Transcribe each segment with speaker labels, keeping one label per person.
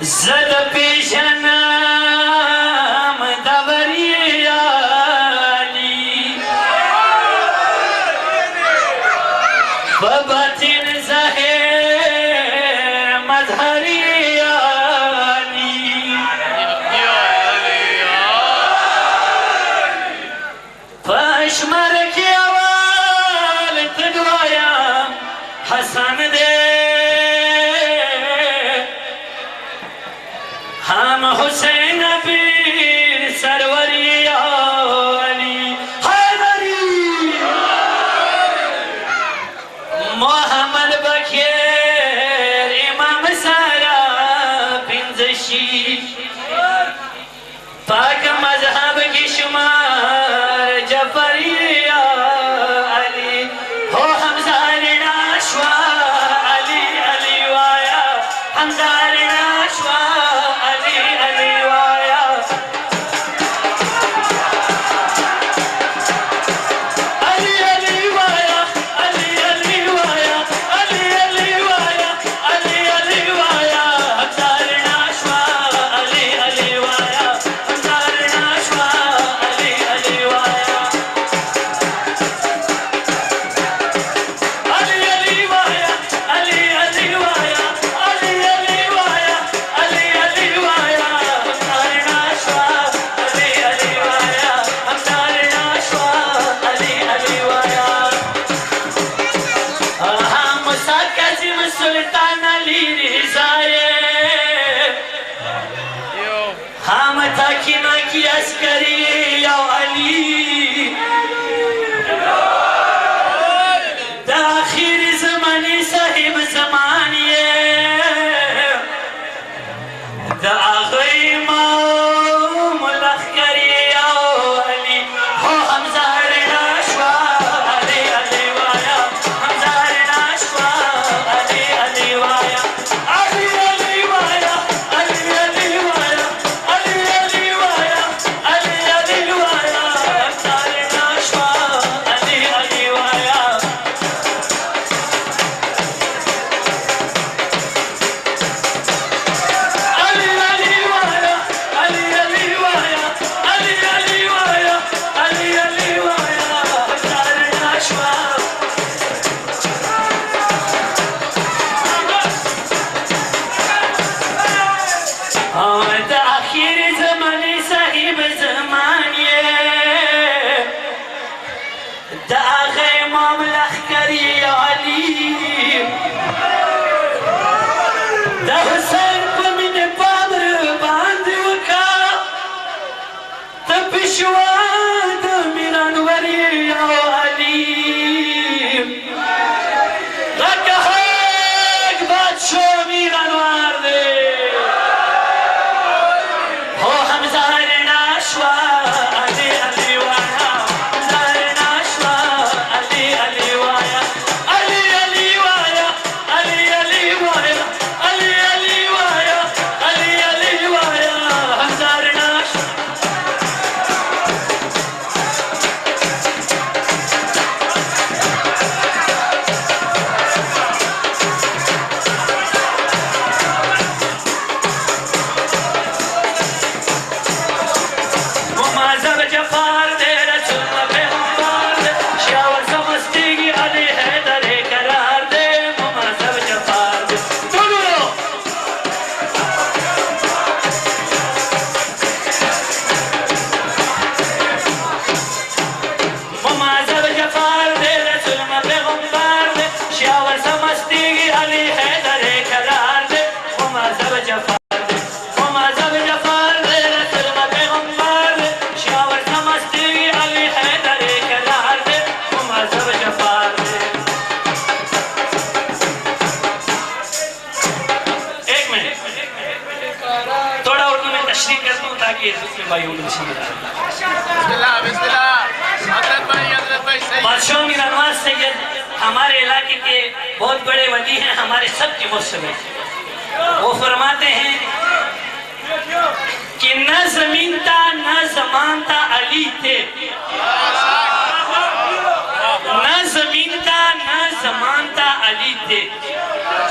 Speaker 1: زد پیشنم دوری علی بباطن ظاهر مظهری علی پشمر کی اول تدوایم حسن دے हम हुसैन पीर सरवरी अली हैदरी मोहम्मद बखेर इमाम सारा पिंजशी पाक मजहब की शुमार जफरी अली हो हमजा नाशवा अली अली वाया हमजा नाशवा सुल्तान अली रिज़ाए हम तकिना की अस्करी या अली दाखिर ज़मानी साहिब ज़मानिए दाग़ई इमाम लश्करी या अली हो हमजा नाशवा अली अली वाया हमजा नाशवा अली अली वाया अली अली वाया अली अली वाया अली अली वाया अली अली वाया हमजा नाशवा अली अली वाया अली अली वाया अली अली वाया अली अली वाया अली अली वाया हमजा नाशवा आखिर ज़माने साहिब ज़मानिए दाग़े इमाम लश्करी अली दा हुसैन को मिन पावर बांध का तब पेशवाद मिरानवरी अली रखा एक बादशाह मिरानवार दे हो हमजा नाशवा अली अली वाया हमजा नाशवा अली अली वाया अली अली वाया अली अली वाया अली अली वाया अली अली वाया हमजा नाशवा मुमाज़ब जफ़ार दे रसूल पैगंबर दे शावर समझती की अली हैदर करार दे मुमाज़ब जफ़ार दे बोलो मुमाज़ब जफ़ार दे रसूल पैगंबर दे शावर समझती की अली हैदर करार दे मुमाज़ब जफ़ार दे मुमाज़ब जफ़ार दे रसूल पैगंबर दे शावर समझती की अली हैदर करार दे मुमाज़ब जफ़ार दे एक मिनट थोड़ा उर्दू में तशरीह कर दूं ताकि दूसरे भाइयों को समझ आए
Speaker 2: बिस्मिल्लाह बिस्मिल्लाह हजरत भाई सही
Speaker 1: बादशाह मीरानवाज सैयद हमारे इलाके के बहुत बड़े वली हैं हमारे सब के मुस्लिम वो फरमाते हैं कि न जमीन था न जमान था अली थे न जमीन था न जमान था अली थे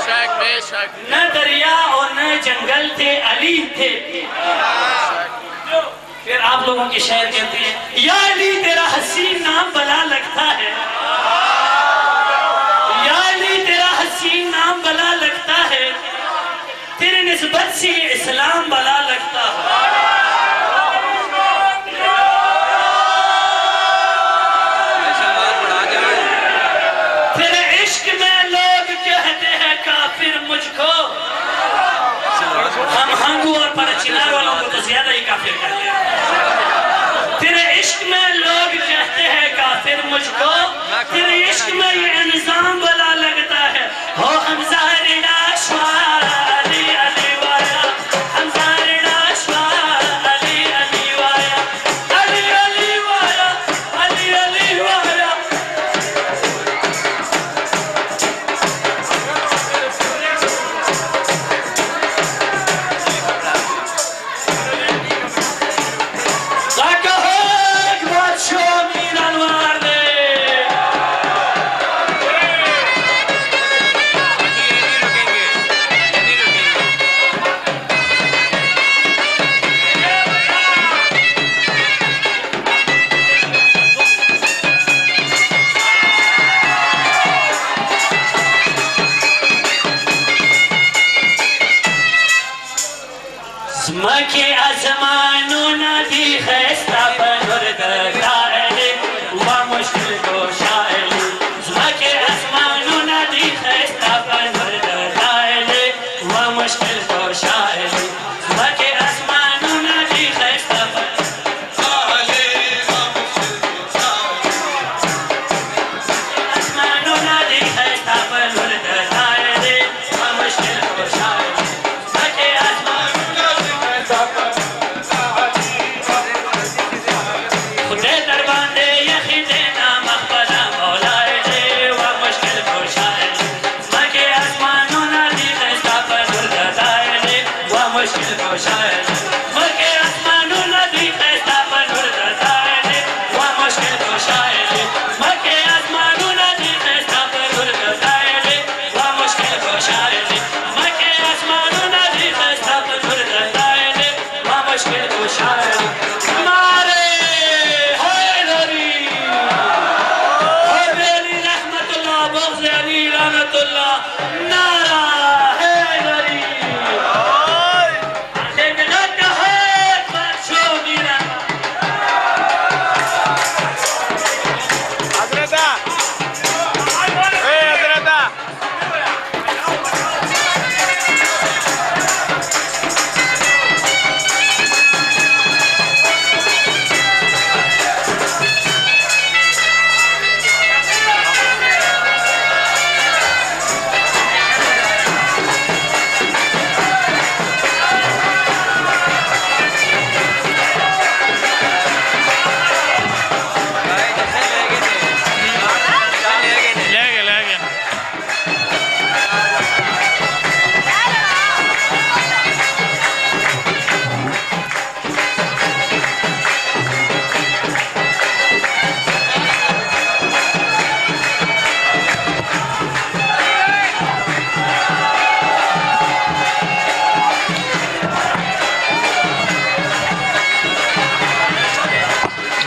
Speaker 2: बेशक बेशक।
Speaker 1: न दरिया और न जंगल थे, अली थे। फिर आप लोगों के शायर कहते हैं, या अली तेरा हसीन नाम बला लगता है, या अली तेरा हसीन नाम बला लगता है, तेरे निस्बत से इस्लाम बला लगता है। तेरे इश्क में लोग कहते हैं काफिर मुझको, हम हंगू और परचिनार वालों को तो ज्यादा ही काफिर कहते हैं। तेरे इश्क में लोग कहते हैं काफिर मुझको, तेरे इश्क में ये निजाम बला लगता है। हो हमजा रिडाशवा अली अली वाया, हमजा रिडाशवा अली अली वाया, अली अली वाया, अली अली वाया। के आसमानों नदी खस्ता पर दाएले हुआ मुश्किल को शायली, के आसमानों नदी खस्ता पर दाएले हुआ मुश्किल को शायली, के आसमानों नदी खस्ता पर आसमानों नदी खस्ता पर दाएले हुआ मुश्किल को शायली, के आसमान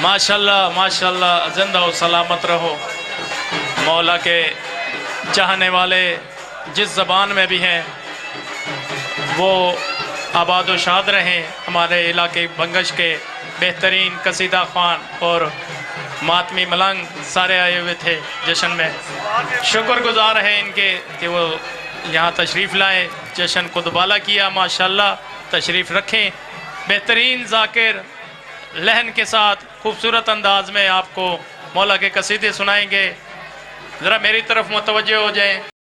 Speaker 3: माशाल्लाह माशाल्लाह, जिंदा और सलामत रहो। मौला के चाहने वाले जिस ज़बान में भी हैं वो आबाद व शाद रहें। हमारे इलाके बंगश के बेहतरीन कसीदा खान और मातमी मलंग सारे आए हुए थे जश्न में। शुक्रगुजार हैं इनके कि वो यहाँ तशरीफ़ लाए, जश्न को दुबाला किया। माशाल्लाह, तशरीफ़ रखें। बेहतरीन ज़ाकिर लहन के साथ खूबसूरत अंदाज में आपको मौला के कसीदे सुनाएंगे। ज़रा मेरी तरफ मुतवज्जो हो जाएं।